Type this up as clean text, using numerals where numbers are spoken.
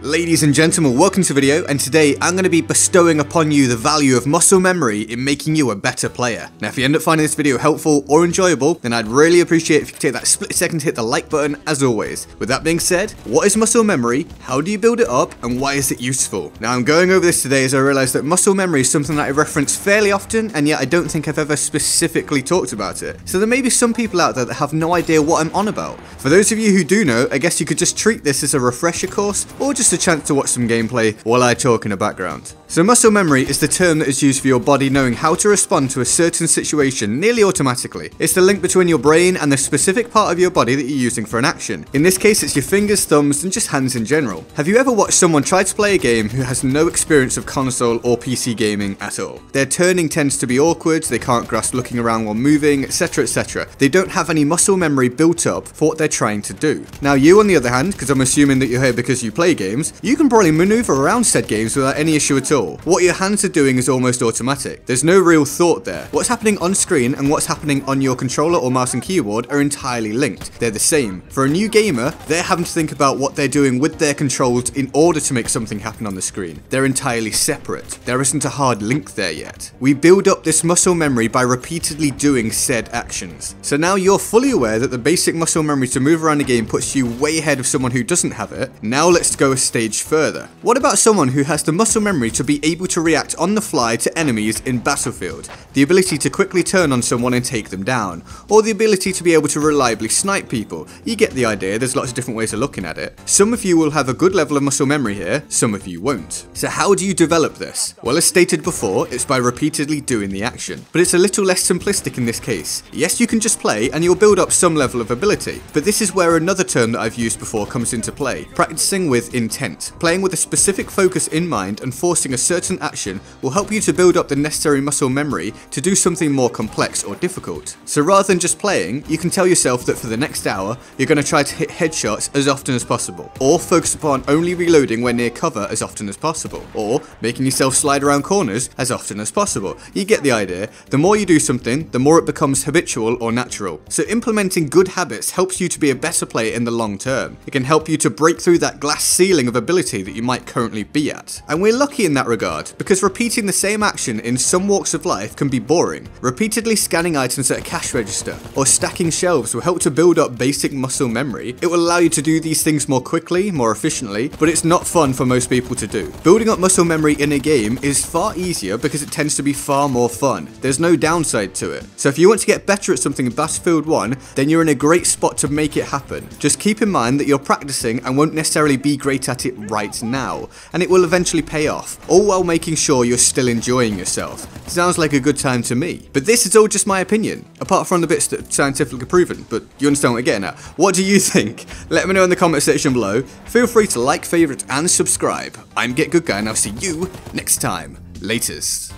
Ladies and gentlemen, welcome to the video, and today I'm going to be bestowing upon you the value of muscle memory in making you a better player. Now if you end up finding this video helpful or enjoyable, then I'd really appreciate if you could take that split second to hit the like button as always. With that being said, what is muscle memory, how do you build it up, and why is it useful? Now I'm going over this today as I realise that muscle memory is something that I reference fairly often, and yet I don't think I've ever specifically talked about it. So there may be some people out there that have no idea what I'm on about. For those of you who do know, I guess you could just treat this as a refresher course, or just a chance to watch some gameplay while I talk in the background. So muscle memory is the term that is used for your body knowing how to respond to a certain situation nearly automatically. It's the link between your brain and the specific part of your body that you're using for an action. In this case, it's your fingers, thumbs, and just hands in general. Have you ever watched someone try to play a game who has no experience of console or PC gaming at all? Their turning tends to be awkward, they can't grasp looking around while moving, etc, etc. They don't have any muscle memory built up for what they're trying to do. Now you, on the other hand, because I'm assuming that you're here because you play games, you can probably maneuver around said games without any issue at all. What your hands are doing is almost automatic. There's no real thought there. What's happening on screen and what's happening on your controller or mouse and keyboard are entirely linked. They're the same. For a new gamer, they're having to think about what they're doing with their controls in order to make something happen on the screen. They're entirely separate. There isn't a hard link there yet. We build up this muscle memory by repeatedly doing said actions. So now you're fully aware that the basic muscle memory to move around a game puts you way ahead of someone who doesn't have it. Now let's go a stage further. What about someone who has the muscle memory to be able to react on the fly to enemies in Battlefield? The ability to quickly turn on someone and take them down, or the ability to be able to reliably snipe people. You get the idea, there's lots of different ways of looking at it. Some of you will have a good level of muscle memory here, some of you won't. So how do you develop this? Well, as stated before, it's by repeatedly doing the action. But it's a little less simplistic in this case. Yes, you can just play and you'll build up some level of ability, but this is where another term that I've used before comes into play: practicing with intent. Playing with a specific focus in mind and forcing a certain action will help you to build up the necessary muscle memory to do something more complex or difficult. So rather than just playing, you can tell yourself that for the next hour, you're going to try to hit headshots as often as possible, or focus upon only reloading when near cover as often as possible, or making yourself slide around corners as often as possible. You get the idea. The more you do something, the more it becomes habitual or natural. So implementing good habits helps you to be a better player in the long term. It can help you to break through that glass ceiling of ability that you might currently be at. And we're lucky in that regard, because repeating the same action in some walks of life can be boring. Repeatedly scanning items at a cash register or stacking shelves will help to build up basic muscle memory. It will allow you to do these things more quickly, more efficiently, but it's not fun for most people to do. Building up muscle memory in a game is far easier because it tends to be far more fun. There's no downside to it. So if you want to get better at something in Battlefield 1, then you're in a great spot to make it happen. Just keep in mind that you're practicing and won't necessarily be great at it right now, and it will eventually pay off, all while making sure you're still enjoying yourself. Sounds like a good time to me. But this is all just my opinion, apart from the bits that are scientifically proven, but you understand what I'm getting at. What do you think? Let me know in the comment section below. Feel free to like, favourite, and subscribe. I'm GetGoodGuy, and I'll see you next time. Laters.